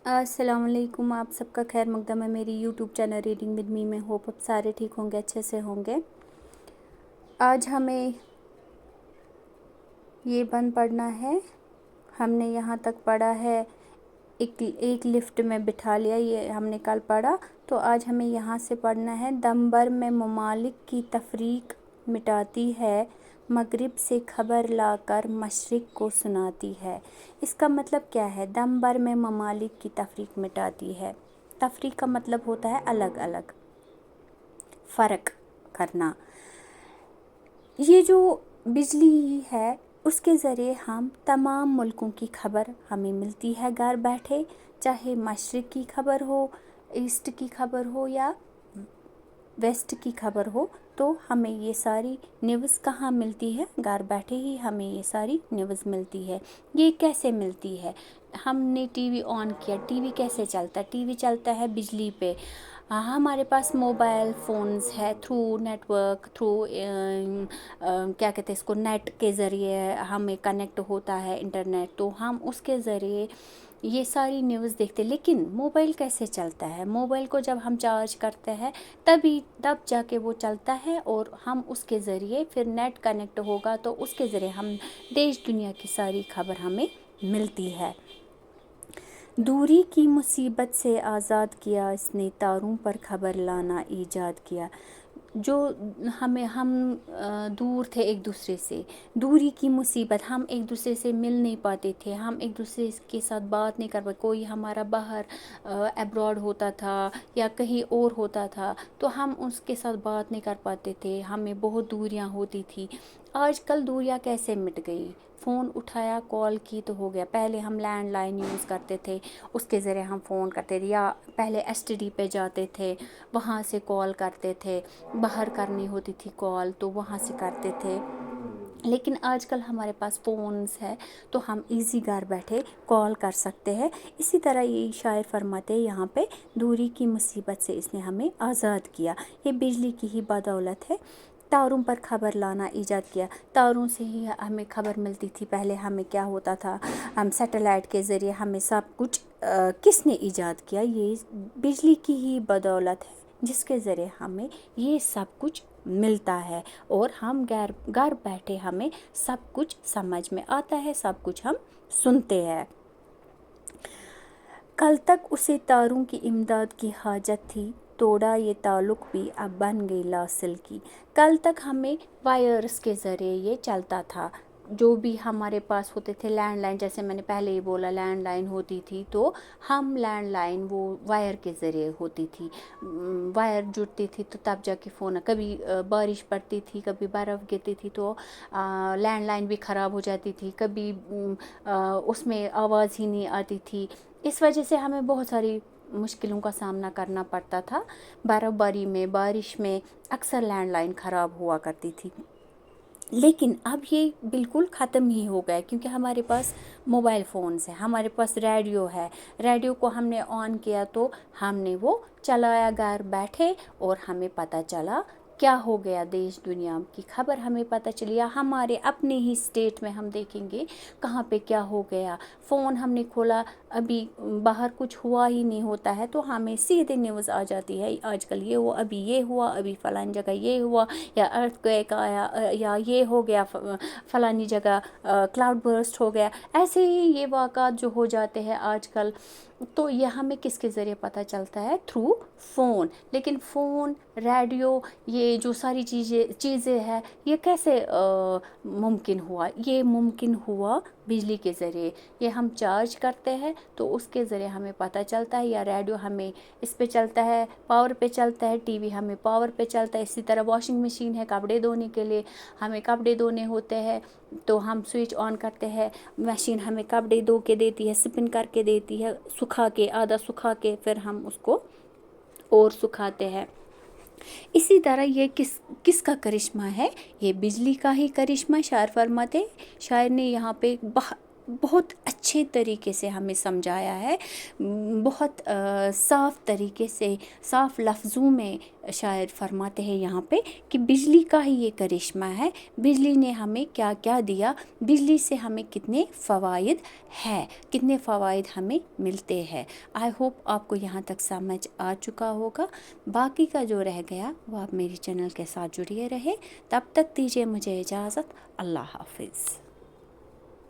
अस्सलाम वालेकुम। आप सबका खैर मकदम है मेरी YouTube channel reading with me में। होप आप सारे ठीक होंगे, अच्छे से होंगे। आज हमें ये बंद पढ़ना है। हमने यहाँ तक पढ़ा है, एक लिफ्ट में बिठा लिया, ये हमने कल पढ़ा। तो आज हमें यहाँ से पढ़ना है। दम भर में ममालिक की तफरीक मिटाती है, मगरिब से खबर लाकर मशरिक को सुनाती है। इसका मतलब क्या है? दम भर में ममालिक की तफरीक मिटाती है। तफरीक का मतलब होता है अलग अलग, फ़र्क करना। ये जो बिजली है उसके ज़रिए हम तमाम मुल्कों की खबर हमें मिलती है घर बैठे, चाहे मशरिक़ की खबर हो, ईस्ट की खबर हो या वेस्ट की खबर हो। तो हमें ये सारी न्यूज़ कहाँ मिलती है? घर बैठे ही हमें ये सारी न्यूज़ मिलती है। ये कैसे मिलती है? हमने टीवी ऑन किया, टीवी कैसे चलता है? टीवी चलता है बिजली पे। हमारे पास मोबाइल फ़ोन्स है, थ्रू नेटवर्क, थ्रू क्या कहते हैं इसको, नेट के ज़रिए हमें कनेक्ट होता है इंटरनेट, तो हम उसके ज़रिए ये सारी न्यूज़ देखते। लेकिन मोबाइल कैसे चलता है? मोबाइल को जब हम चार्ज करते हैं तब जाके वो चलता है, और हम उसके ज़रिए फिर नेट कनेक्ट होगा तो उसके ज़रिए हम देश दुनिया की सारी खबर हमें मिलती है। दूरी की मुसीबत से आज़ाद किया इसने, तारों पर खबर लाना ईजाद किया। जो हम दूर थे एक दूसरे से, दूरी की मुसीबत, हम एक दूसरे से मिल नहीं पाते थे, हम एक दूसरे के साथ बात नहीं कर पाते। कोई हमारा बाहर अब्रॉड होता था या कहीं और होता था तो हम उसके साथ बात नहीं कर पाते थे, हमें बहुत दूरियां होती थी। आजकल दूरियां कैसे मिट गई? फ़ोन उठाया, कॉल की तो हो गया। पहले हम लैंडलाइन यूज़ करते थे, उसके ज़रिए हम फ़ोन करते थे, या पहले एसटीडी पे जाते थे, वहाँ से कॉल करते थे। बाहर करनी होती थी कॉल तो वहाँ से करते थे। लेकिन आजकल हमारे पास फ़ोन्स है तो हम इजी घर बैठे कॉल कर सकते हैं। इसी तरह ये शायर फरमाते हैं यहाँ पे, दूरी की मुसीबत से इसने हमें आज़ाद किया। ये बिजली की ही बदौलत है। तारों पर खबर लाना ईजाद किया। तारों से ही हमें खबर मिलती थी। पहले हमें क्या होता था, हम सैटेलाइट के ज़रिए हमें सब कुछ किसने ईजाद किया? ये बिजली की ही बदौलत है, जिसके ज़रिए हमें ये सब कुछ मिलता है, और हम घर घर बैठे हमें सब कुछ समझ में आता है, सब कुछ हम सुनते हैं। कल तक उसे तारों की इमदाद की हाजत थी, तोड़ा ये ताल्लुक़ भी अब बन गई लासिल की। कल तक हमें वायर्स के ज़रिए ये चलता था। जो भी हमारे पास होते थे लैंडलाइन, जैसे मैंने पहले ही बोला लैंडलाइन होती थी, तो हम लैंडलाइन वो वायर के ज़रिए होती थी। वायर जुड़ती थी तो तब जाके फ़ोन, कभी बारिश पड़ती थी, कभी बर्फ़ गिरती थी तो लैंडलाइन भी ख़राब हो जाती थी, कभी उसमें आवाज़ ही नहीं आती थी। इस वजह से हमें बहुत सारी मुश्किलों का सामना करना पड़ता था। बर्फ़बारी में, बारिश में अक्सर लैंडलाइन ख़राब हुआ करती थी। लेकिन अब ये बिल्कुल ख़त्म ही हो गया, क्योंकि हमारे पास मोबाइल फ़ोन्स है, हमारे पास रेडियो है। रेडियो को हमने ऑन किया तो हमने वो चलाया घर बैठे, और हमें पता चला क्या हो गया, देश दुनिया की खबर हमें पता चली। या हमारे अपने ही स्टेट में हम देखेंगे कहाँ पे क्या हो गया। फ़ोन हमने खोला, अभी बाहर कुछ हुआ ही नहीं होता है तो हमें सीधे न्यूज़ आ जाती है, आजकल ये हुआ, अभी ये हुआ, अभी फ़लानी जगह ये हुआ, या अर्थक्वेक आया, या ये हो गया, फ़लानी जगह क्लाउड बर्स्ट हो गया। ऐसे ही ये वाक़ात जो हो जाते हैं आजकल, तो ये हमें किसके ज़रिए पता चलता है? Through phone. लेकिन फ़ोन, रेडियो, ये जो सारी चीज़ें हैं, ये कैसे मुमकिन हुआ? ये मुमकिन हुआ बिजली के ज़रिए। ये हम चार्ज करते हैं तो उसके ज़रिए हमें पता चलता है, या रेडियो हमें इस पे चलता है, पावर पे चलता है, टीवी हमें पावर पे चलता है। इसी तरह वॉशिंग मशीन है, कपड़े धोने के लिए हमें कपड़े धोने होते हैं तो हम स्विच ऑन करते हैं, मशीन हमें कपड़े धो के देती है, स्पिन करके देती है, सुखा के, आधा सुखा के फिर हम उसको और सुखाते हैं। इसी तरह ये किसका करिश्मा है? ये बिजली का ही करिश्मा। शायर फरमाते, शायर ने यहाँ पे بہت اچھے طریقے سے ہمیں سمجھایا ہے، بہت صاف طریقے سے، صاف لفظوں میں شاعر فرماتے ہیں یہاں پہ کہ بجلی کا ہی یہ کرشمہ ہے، بجلی نے ہمیں کیا کیا دیا، بجلی سے ہمیں کتنے فوائد ہے، کتنے فوائد ہمیں ملتے ہیں۔ آئی ہوپ آپ کو یہاں تک سمجھ آ چکا ہوگا، باقی کا جو رہ گیا وہ آپ میری چینل کے ساتھ جڑیے رہے، تب تک دیجیے مجھے اجازت، اللہ حافظ۔